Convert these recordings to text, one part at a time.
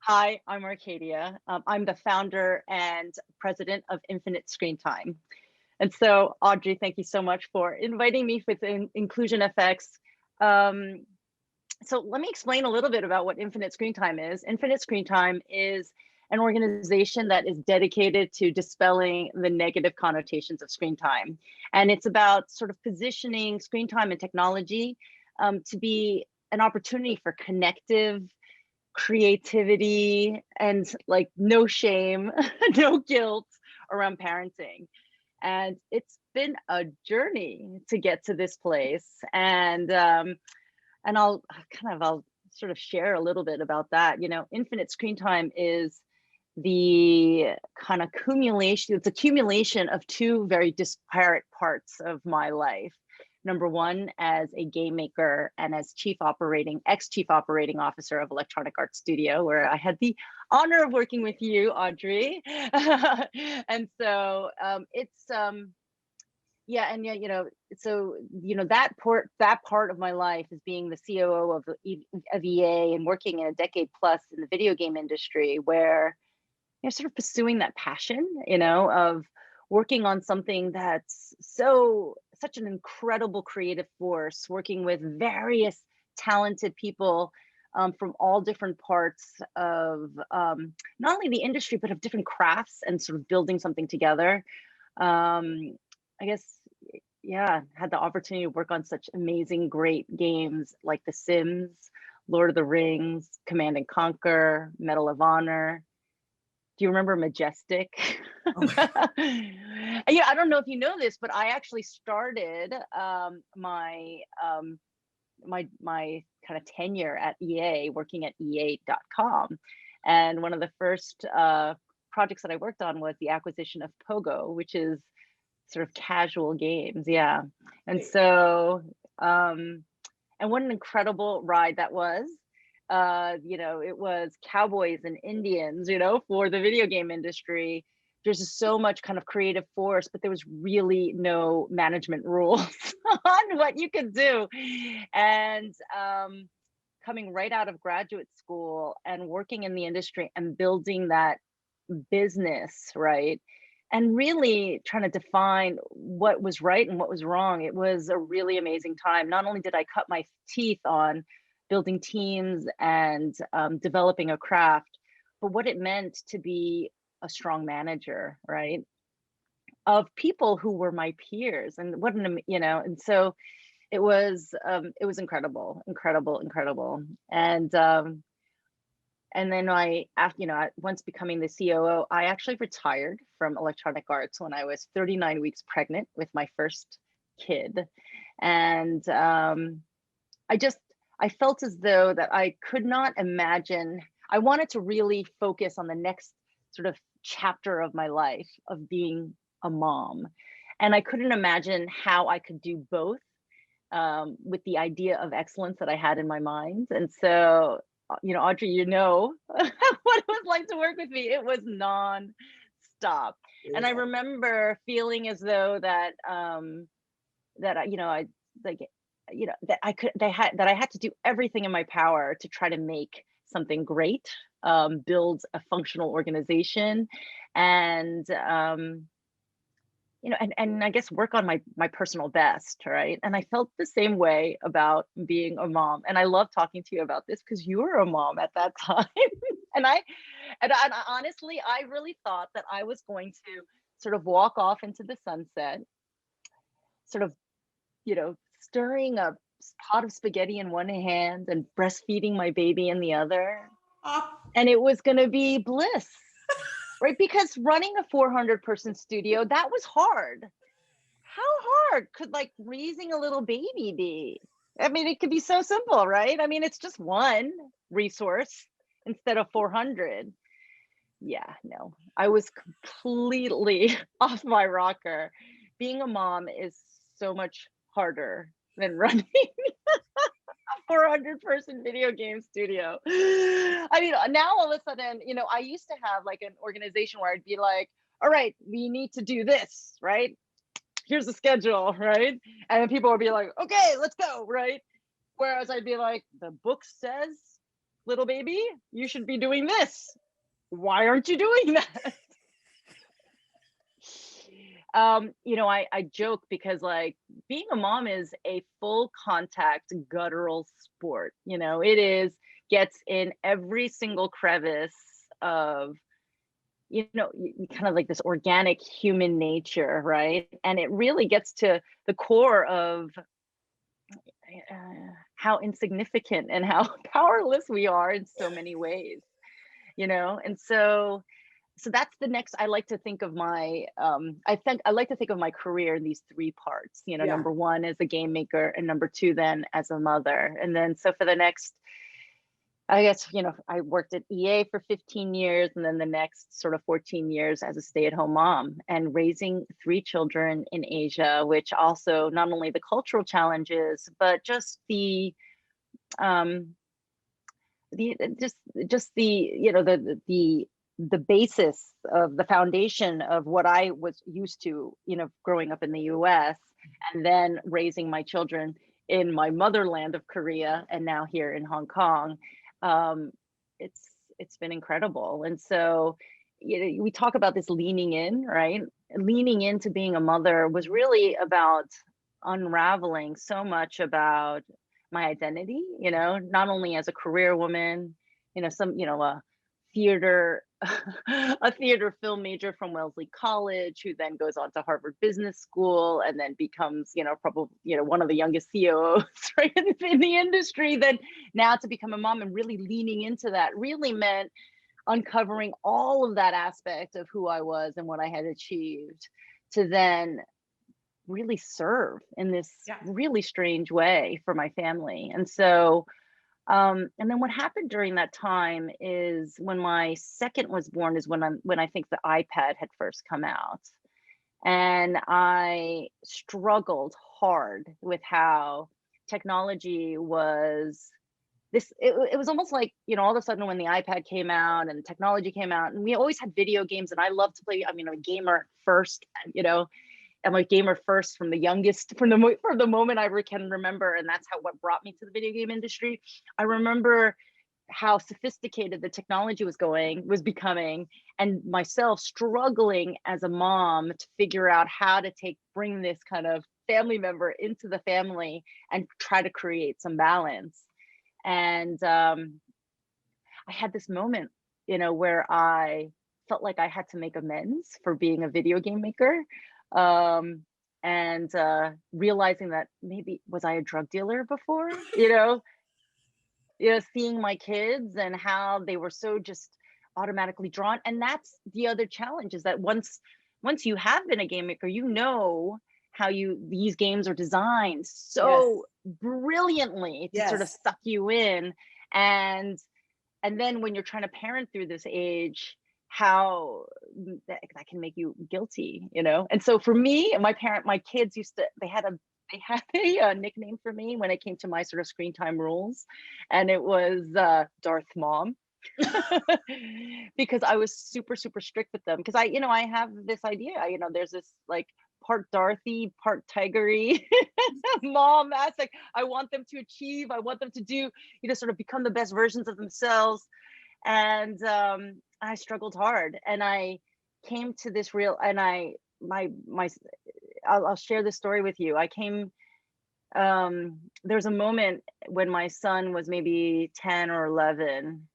Hi, I'm Arcadia. I'm the founder and president of Infinite Screentime. And so, Audrey, thank you so much for inviting me within InclusionFX. Um, so let me explain a little bit about what Infinite Screentime is. Infinite Screentime is an organization that is dedicated to dispelling the negative connotations of screen time. And it's about sort of positioning screen time and technology to be an opportunity for connective creativity and like no shame, no guilt around parenting. And it's been a journey to get to this place. And I'll sort of share a little bit about that. You know, infinite screen time is the kind of accumulation, it's accumulation of two very disparate parts of my life. Number one, as a game maker and as ex-chief operating officer of Electronic Arts Studio, where I had the honor of working with you, Audrey. And so you know, so you know that part of my life is being the COO of EA and working in a decade plus in the video game industry, where you're sort of pursuing that passion, you know, of working on something that's such an incredible creative force, working with various talented people from all different parts of not only the industry, but of different crafts, and sort of building something together. I guess, yeah, had the opportunity to work on such amazing, great games like The Sims, Lord of the Rings, Command and Conquer, Medal of Honor. Do you remember Majestic? Okay. Yeah, I don't know if you know this, but I actually started my kind of tenure at EA working at EA.com, and one of the first projects that I worked on was the acquisition of Pogo, which is sort of casual games. Yeah, and so and what an incredible ride that was. You know, it was cowboys and Indians, you know, for the video game industry. There's just so much kind of creative force, but there was really no management rules on what you could do. And coming right out of graduate school and working in the industry and building that business, right? And really trying to define what was right and what was wrong. It was a really amazing time. Not only did I cut my teeth on building teams and developing a craft, but what it meant to be a strong manager, right? Of people who were my peers, and what an, you know, and so it was incredible, incredible, incredible. And then after, you know, once becoming the COO, I actually retired from Electronic Arts when I was 39 weeks pregnant with my first kid. And I felt as though that I could not imagine, I wanted to really focus on the next sort of chapter of my life of being a mom. And I couldn't imagine how I could do both with the idea of excellence that I had in my mind. And so, you know, Audrey, you know what it was like to work with me. It was non-stop. And I Yeah. remember feeling as though that you know, I like, you know, that I had to do everything in my power to try to make something great, build a functional organization, and you know, and I guess work on my personal best, right? And I felt the same way about being a mom. And I love talking to you about this because you were a mom at that time. and I honestly, I really thought that I was going to sort of walk off into the sunset, sort of, you know, stirring a pot of spaghetti in one hand and breastfeeding my baby in the other. Ah, And it was going to be bliss, right? Because running a 400-person studio, that was hard. How hard could like raising a little baby be? I mean, it could be so simple, right? I mean, it's just one resource instead of 400. Yeah, no, I was completely off my rocker. Being a mom is so much harder than running a 400-person video game studio. I mean, now all of a sudden, you know, I used to have like an organization where I'd be like, all right, we need to do this, right? Here's the schedule, right? And then people would be like, okay, let's go, right? Whereas I'd be like, the book says little baby, you should be doing this. Why aren't you doing that? I joke because like being a mom is a full contact guttural sport. Gets in every single crevice of, kind of like this organic human nature, right? And it really gets to the core of how insignificant and how powerless we are in so many ways, and so that's the next. I like to think of my I like to think of my career in these three parts. Number one as a game maker, and number two then as a mother. And then so for the next, I guess, I worked at EA for 15 years, and then the next sort of 14 years as a stay-at-home mom and raising three children in Asia, which also not only the cultural challenges, but just the the basis of the foundation of what I was used to, growing up in the US, and then raising my children in my motherland of Korea, and now here in Hong Kong. It's been incredible. And so, we talk about this leaning in, right? Leaning into being a mother was really about unraveling so much about my identity, not only as a career woman, a theater a theater film major from Wellesley College, who then goes on to Harvard Business School and then becomes, probably, one of the youngest COOs right in the industry. Then now to become a mom and really leaning into that really meant uncovering all of that aspect of who I was and what I had achieved, to then really serve in this really strange way for my family. And so and then what happened during that time is when my second was born is when I think the iPad had first come out. And I struggled hard with how technology was it was almost like, all of a sudden when the iPad came out and technology came out, and we always had video games, and I love to play. I'm a gamer first, I'm a gamer first from the youngest, from the moment I can remember, and that's what brought me to the video game industry. I remember how sophisticated the technology was becoming, and myself struggling as a mom to figure out how to bring this kind of family member into the family and try to create some balance. And I had this moment, where I felt like I had to make amends for being a video game maker. And realizing that maybe was I a drug dealer before, seeing my kids and how they were so just automatically drawn. And that's the other challenge, is that once you have been a game maker, how these games are designed so brilliantly to sort of suck you in. And then when you're trying to parent through this age, how that can make you guilty, And so for me, my kids they had a nickname for me when it came to my sort of screen time rules, and it was Darth Mom. Because I was super, super strict with them, because I have this idea, there's this like part Dorothy, part tigery mom aspect. I want them to achieve, I want them to do, sort of become the best versions of themselves. And I struggled hard, and I came to this I'll share this story with you. There's a moment when my son was maybe 10 or 11.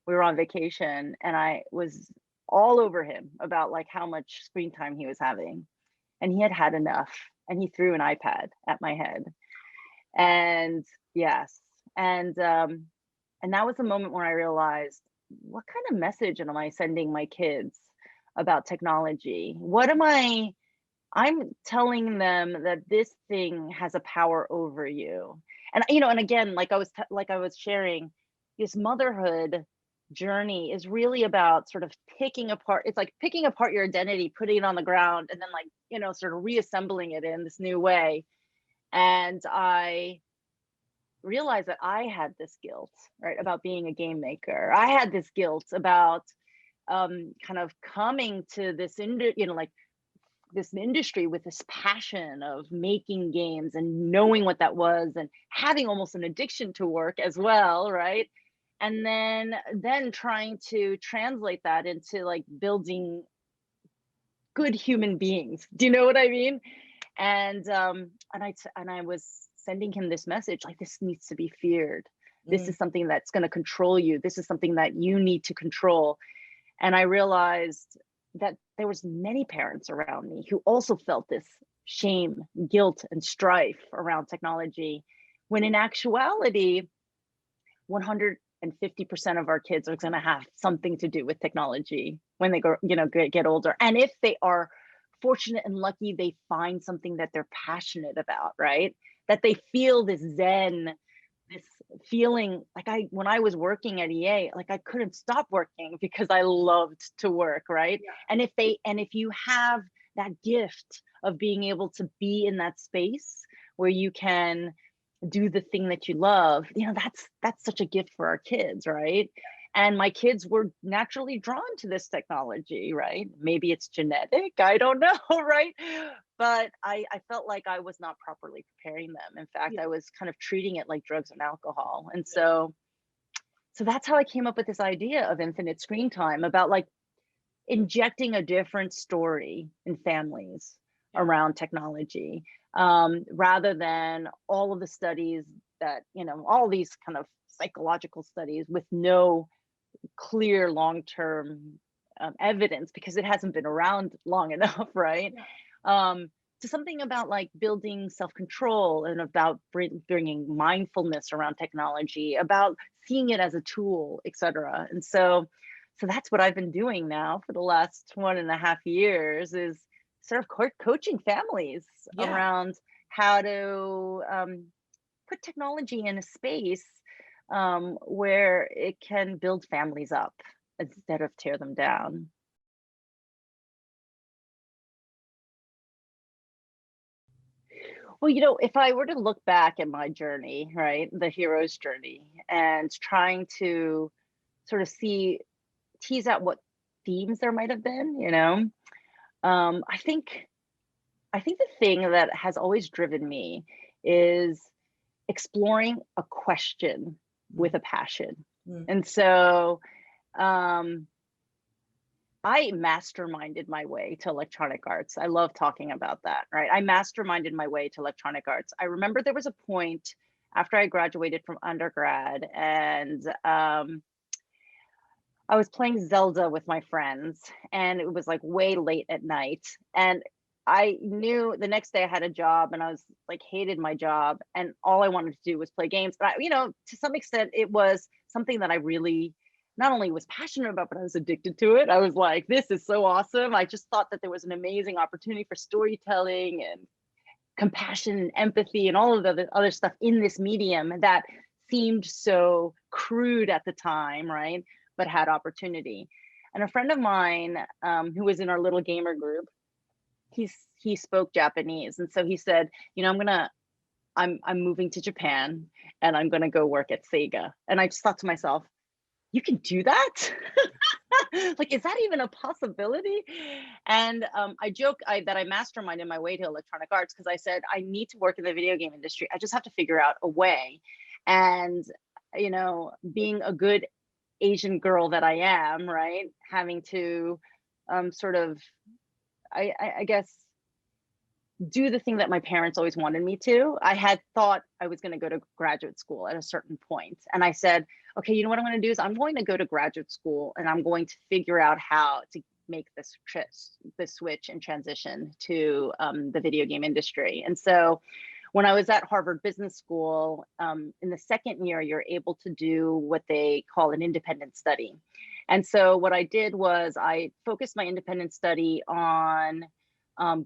We were on vacation, and I was all over him about like how much screen time he was having, and he had enough, and he threw an iPad at my head. And and that was the moment where I realized, what kind of message am I sending my kids about technology? I'm telling them that this thing has a power over you. And and again, like I was sharing, this motherhood journey is really about sort of picking apart your identity, putting it on the ground, and then sort of reassembling it in this new way. And I realized that I had this guilt, right, about being a game maker. I had this guilt about kind of coming to this this industry with this passion of making games and knowing what that was, and having almost an addiction to work as well, right? and then trying to translate that into like building good human beings. Do you know what I mean? And I was sending him this message like, this needs to be feared. This is something that's going to control you. This is something that you need to control. And I realized that there was many parents around me who also felt this shame, guilt, and strife around technology, when in actuality, 150% of our kids are going to have something to do with technology when they go, get older. And if they are fortunate and lucky, they find something that they're passionate about, right? That they feel this zen, this feeling like when I was working at EA, like I couldn't stop working because I loved to work, right? Yeah. And if you have that gift of being able to be in that space where you can do the thing that you love, that's such a gift for our kids, right? And my kids were naturally drawn to this technology, right? Maybe it's genetic, I don't know, right? But I felt like I was not properly preparing them. In fact, I was kind of treating it like drugs and alcohol. And so that's how I came up with this idea of infinite screen time, about like injecting a different story in families around technology, rather than all of the studies that, all these kind of psychological studies with no clear long-term evidence, because it hasn't been around long enough, right? To something about like building self-control and about bringing mindfulness around technology, about seeing it as a tool, etc. And so that's what I've been doing now for the last 1.5 years, is sort of coaching families around how to put technology in a space where it can build families up instead of tear them down. Well, if I were to look back at my journey, right, the hero's journey, and trying to sort of tease out what themes there might have been, I think the thing that has always driven me is exploring a question with a passion. And so I masterminded my way to electronic arts. I love talking about that, right? I masterminded my way to electronic arts. I remember there was a point after I graduated from undergrad, and I was playing Zelda with my friends, and it was like way late at night. And I knew the next day I had a job, and I was like, hated my job. And all I wanted to do was play games. But to some extent, it was something that I really not only was passionate about, but I was addicted to it. I was like, this is so awesome. I just thought that there was an amazing opportunity for storytelling and compassion and empathy and all of the other stuff in this medium that seemed so crude at the time, right? But had opportunity. And a friend of mine who was in our little gamer group, he spoke Japanese. And so he said, I'm moving to Japan and I'm going to go work at Sega. And I just thought to myself, you can do that? Like, is that even a possibility? And I joke that I masterminded my way to electronic arts because I said, I need to work in the video game industry. I just have to figure out a way. And, being a good Asian girl that I am, right? Having to sort of, I guess, do the thing that my parents always wanted me to. I had thought I was going to go to graduate school at a certain point. And I said, okay, you know what I'm going to do is I'm going to go to graduate school and I'm going to figure out how to make this switch and transition to the video game industry. And so when I was at Harvard Business School, in the second year, you're able to do what they call an independent study. And so what I did was I focused my independent study on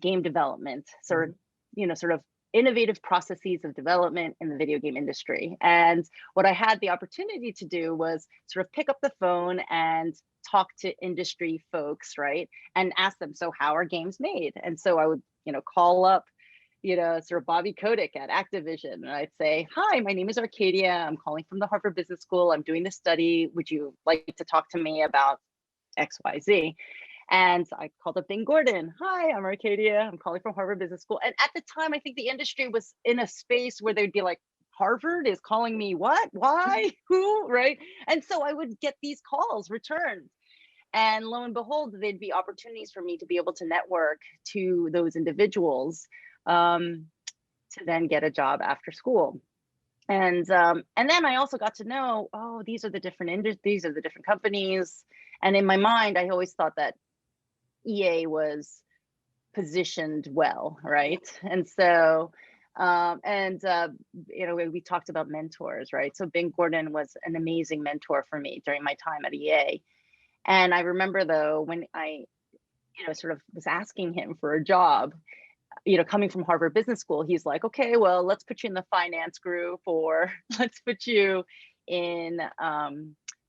game development, sort of innovative processes of development in the video game industry. And what I had the opportunity to do was sort of pick up the phone and talk to industry folks, right? And ask them, so how are games made? And so I would, call up, sort of Bobby Kotick at Activision. And I'd say, hi, my name is Arcadia. I'm calling from the Harvard Business School. I'm doing this study. Would you like to talk to me about XYZ? And I called up Bing Gordon. Hi, I'm Arcadia. I'm calling from Harvard Business School. And at the time, I think the industry was in a space where they'd be like, Harvard is calling me, what, why, who, right? And so I would get these calls returned. And lo and behold, there'd be opportunities for me to be able to network to those individuals, to then get a job after school. And then I also got to know, oh, these are the different companies. And in my mind, I always thought that EA was positioned well, right? And so, we talked about mentors, right? So Ben Gordon was an amazing mentor for me during my time at EA. And I remember though, when I, sort of was asking him for a job, coming from Harvard Business School, he's like, okay, well, let's put you in the finance group, or let's put you in,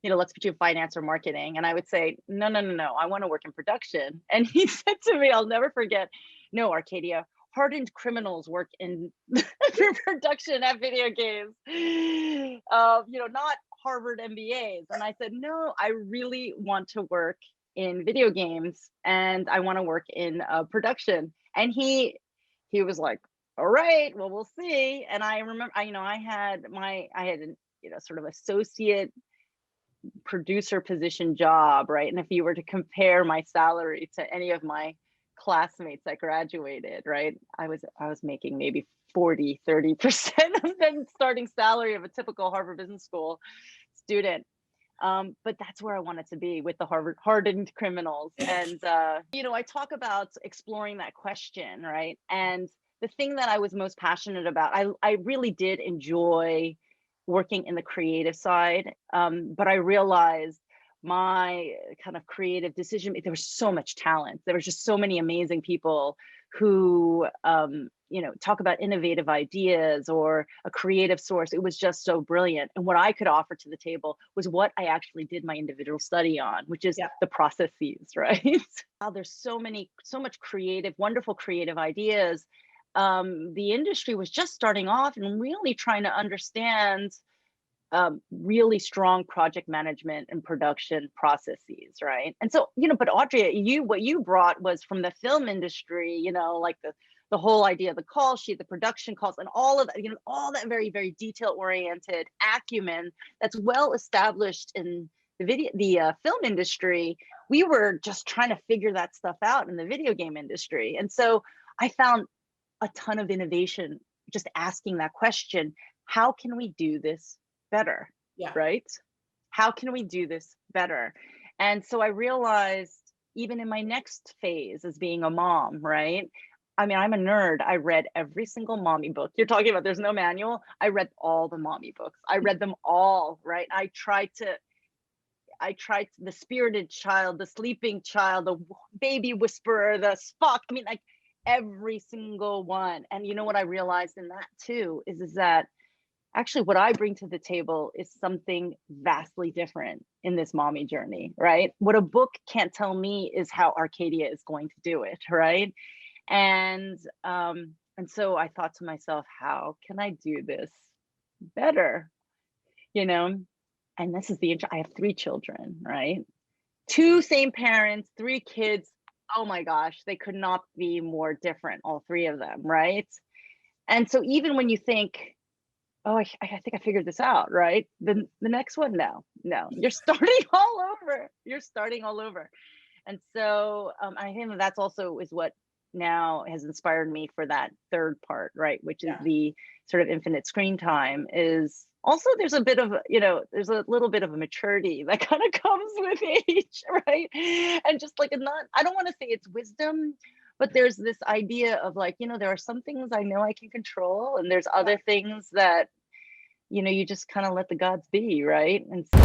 let's put you in finance or marketing. And I would say, no, I want to work in production. And he said to me, I'll never forget, no, Arcadia, hardened criminals work in production at video games, not Harvard MBAs. And I said, no, I really want to work in video games, and I want to work in production. And he was like, all right, well, we'll see. And I remember, I had an, sort of associate producer position job, right? And if you were to compare my salary to any of my classmates that graduated, right, I was making maybe 30% of the starting salary of a typical Harvard Business School student. But that's where I wanted to be, with the hardened criminals. And, I talk about exploring that question, right? And the thing that I was most passionate about, I really did enjoy working in the creative side. But I realized my kind of creative decision, there was so much talent. There was just so many amazing people who, talk about innovative ideas or a creative source. It was just so brilliant. And what I could offer to the table was what I actually did my individual study on, which is the processes, right? Wow, there's so much wonderful creative ideas. The industry was just starting off and really trying to understand really strong project management and production processes, right? And so, but Audrey, what you brought was from the film industry, like the whole idea of the call sheet, the production calls, and all of that, all that very, very detail-oriented acumen that's well established in the film industry. We were just trying to figure that stuff out in the video game industry. And so I found a ton of innovation just asking that question: how can we do this better? Right? How can we do this better? And so I realized, even in my next phase as being a mom, right? I mean, I'm a nerd. I read every single mommy book. You're talking about there's no manual. I read all the mommy books. I read them all, right? I tried the Spirited Child, the Sleeping Child, the Baby Whisperer, the Spock. I mean, like every single one. And you know what I realized in that too is that actually what I bring to the table is something vastly different in this mommy journey, right? What a book can't tell me is how Arcadia is going to do it, right? And so I thought to myself, how can I do this better? And this is I have 3 children, right? 2 same parents, 3 kids. Oh my gosh, they could not be more different, all 3 of them, right? And so even when you think, oh, I think I figured this out, right? The next one, no, you're starting all over. And so I think that also is what now has inspired me for that third part, right? Which is the sort of infinite screen time. Is also, there's a little bit of a maturity that kind of comes with age, right? And just like, I don't want to say it's wisdom, but there's this idea of like, there are some things I know I can control, and there's other things that, you just kind of let the gods be, right? And so